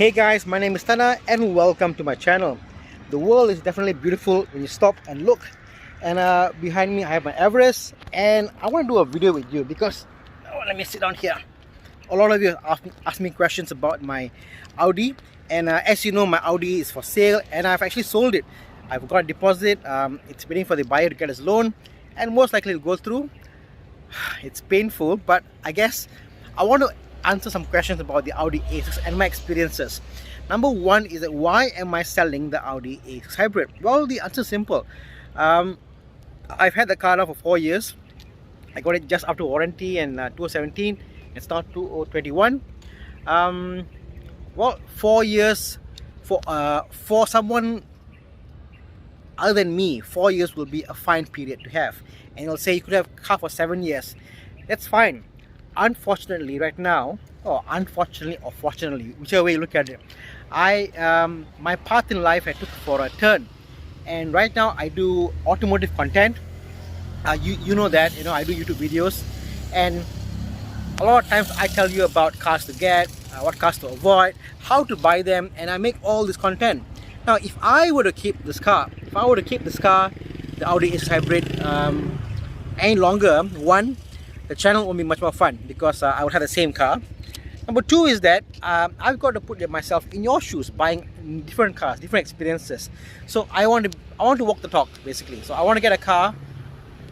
Hey guys, my name is Tana and welcome to my channel. The world is definitely beautiful when you stop and look. And behind me I have my Everest, and I want to do a video with you because let me sit down here. A lot of you ask me questions about my Audi, and as you know, my Audi is for sale and I've actually sold it. I've got a deposit. It's waiting for the buyer to get his loan, and most likely it'll go through. It's painful, but I guess I want to answer some questions about the Audi A6 and my experiences. Number one is that why am I selling the Audi A6 Hybrid? Well, the answer is simple. I've had the car now for 4 years. I got it just after warranty in 2017. It's now 2021. Well, 4 years for someone other than me, 4 years will be a fine period to have. And you'll say you could have a car for 7 years. That's fine. Unfortunately, right now, or unfortunately or fortunately, whichever way you look at it, my path in life I took for a turn, and right now I do automotive content. You know that, I do YouTube videos, and a lot of times I tell you about cars to get, what cars to avoid, how to buy them, and I make all this content. Now, if I were to keep this car, the Audi A6 Hybrid, any longer, one, the channel will be much more fun because I would have the same car. Number two is that I've got to put myself in your shoes, buying different cars, different experiences. So I want to walk the talk, basically. So I want to get a car,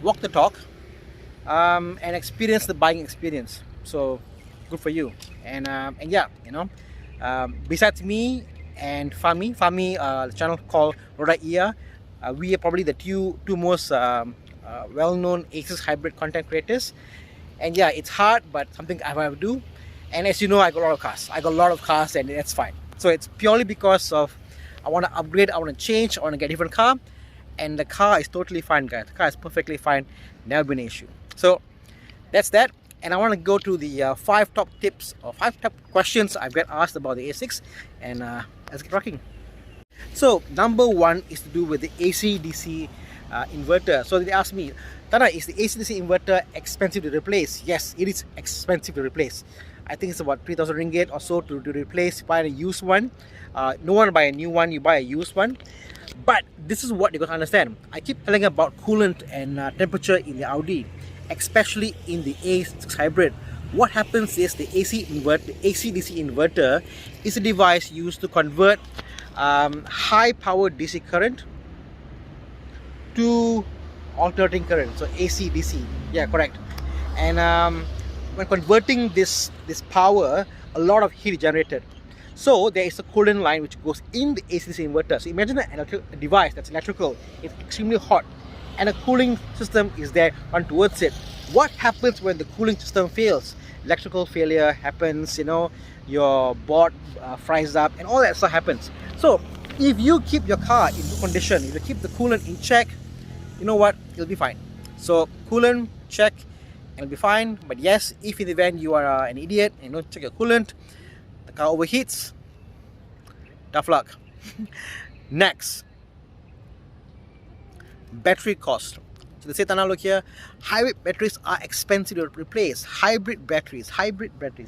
walk the talk, and experience the buying experience. So good for you. And yeah, besides me and Fami, the channel called Audi A, we are probably the two most well-known A6 Hybrid content creators. And yeah, it's hard, but something I have to do. And as you know, I got a lot of cars, and that's fine. So it's purely because of I want to upgrade, I want to change, I want to get a different car, and the car is totally fine, guys. The car is perfectly fine, never been an issue. So that's that. And I want to go to the 5 top tips or 5 top questions I've got asked about the A6, and let's get rocking. So number one is to do with the AC/DC inverter. So they asked me, Tana, is the AC/DC inverter expensive to replace? Yes, it is expensive to replace. I think it's about 3,000 ringgit or so to replace. Buy a used one. No one buy a new one, you buy a used one. But this is what you got to understand. I keep telling about coolant and temperature in the Audi, especially in the A6 Hybrid. What happens is the AC/DC inverter is a device used to convert high power DC current to alternating current, so AC/DC. Yeah, correct. And when converting this power, a lot of heat is generated. So there is a coolant line which goes in the AC/DC inverter. So imagine a device that's electrical, it's extremely hot, and a cooling system is there run towards it. What happens when the cooling system fails? Electrical failure happens, your board fries up, and all that stuff happens. So if you keep your car in good condition, if you keep the coolant in check, you know what, it'll be fine. So coolant check, it'll be fine. But yes, if in the event you are an idiot and don't check your coolant, the car overheats, tough luck. Next, battery cost. So they say, Tana, look here, hybrid batteries are expensive to replace. Hybrid batteries.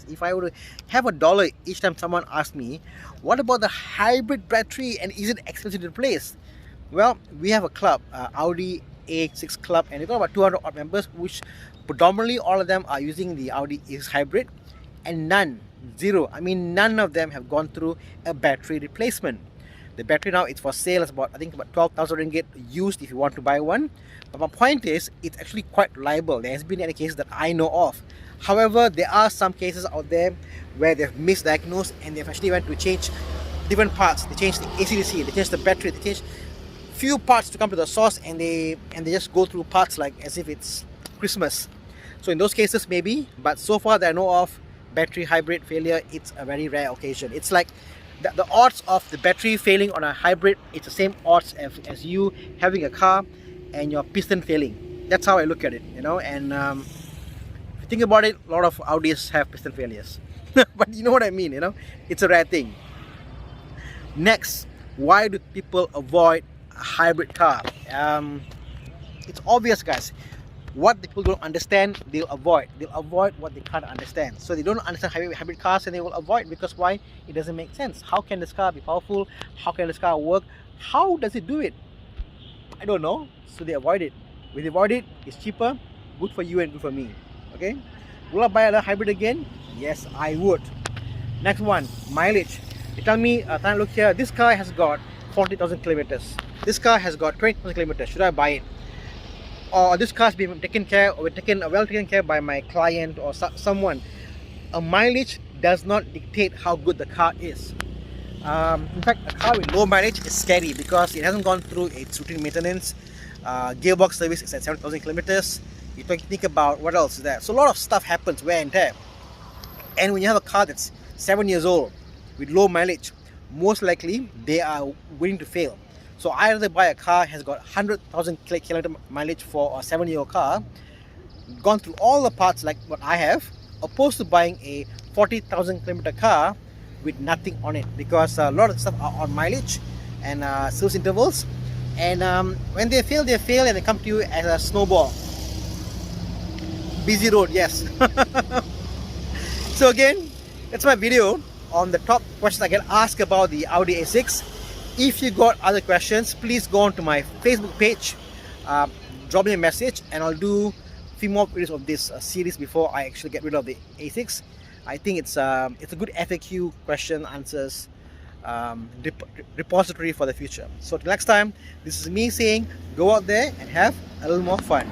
If I were to have $1 each time someone asks me, what about the hybrid battery and is it expensive to replace? Well, we have a club, Audi A6 club, and we've got about 200 odd members, which predominantly all of them are using the Audi A6 Hybrid, and none of them have gone through a battery replacement. The battery now, it's for sale. It's about 12,000 ringgit used if you want to buy one. But my point is, it's actually quite reliable. There has been any cases that I know of. However, there are some cases out there where they've misdiagnosed and they've actually went to change different parts. They changed the AC/DC, they changed the battery, they changed few parts to come to the source, and they just go through parts like as if it's Christmas. So in those cases maybe, but so far that I know of, battery hybrid failure, it's a very rare occasion. It's like the odds of the battery failing on a hybrid, it's the same odds as you having a car and your piston failing. That's how I look at it, and if you think about it, a lot of Audis have piston failures. But you know what I mean, it's a rare thing. Next, why do people avoid a hybrid car? It's obvious, guys. What the people don't understand, they'll avoid. They'll avoid what they can't understand. So they don't understand hybrid cars, and they will avoid, because why? It doesn't make sense. How can this car be powerful? How can this car work? How does it do it? I don't know. So they avoid it. When they avoid it, it's cheaper, good for you and good for me. Okay? Will I buy another hybrid again? Yes, I would. Next one, mileage. You tell me, look here, this car has got 40,000 kilometers. This car has got 20,000 kilometers. Should I buy it? Or this car has been taken care, or well taken care by my client or someone. A mileage does not dictate how good the car is. In fact, a car with low mileage is scary because it hasn't gone through its routine maintenance. Gearbox service is at 7,000 kilometers. You think about what else is there. So a lot of stuff happens, wear and tear. And when you have a car that's 7 years old with low mileage, most likely they are willing to fail. So I rather buy a car has got 100,000 kilometer mileage for a 7-year-old car, gone through all the parts like what I have, opposed to buying a 40,000 kilometer car with nothing on it, because a lot of stuff are on mileage and service intervals, and when they fail and they come to you as a snowball. Busy road, yes. So again, that's my video on the top questions I get asked about the Audi A6. If you got other questions, please go on to my Facebook page, drop me a message, and I'll do a few more videos of this series before I actually get rid of the A6. I think it's a good FAQ question answers repository for the future. So till next time, this is me saying, go out there and have a little more fun.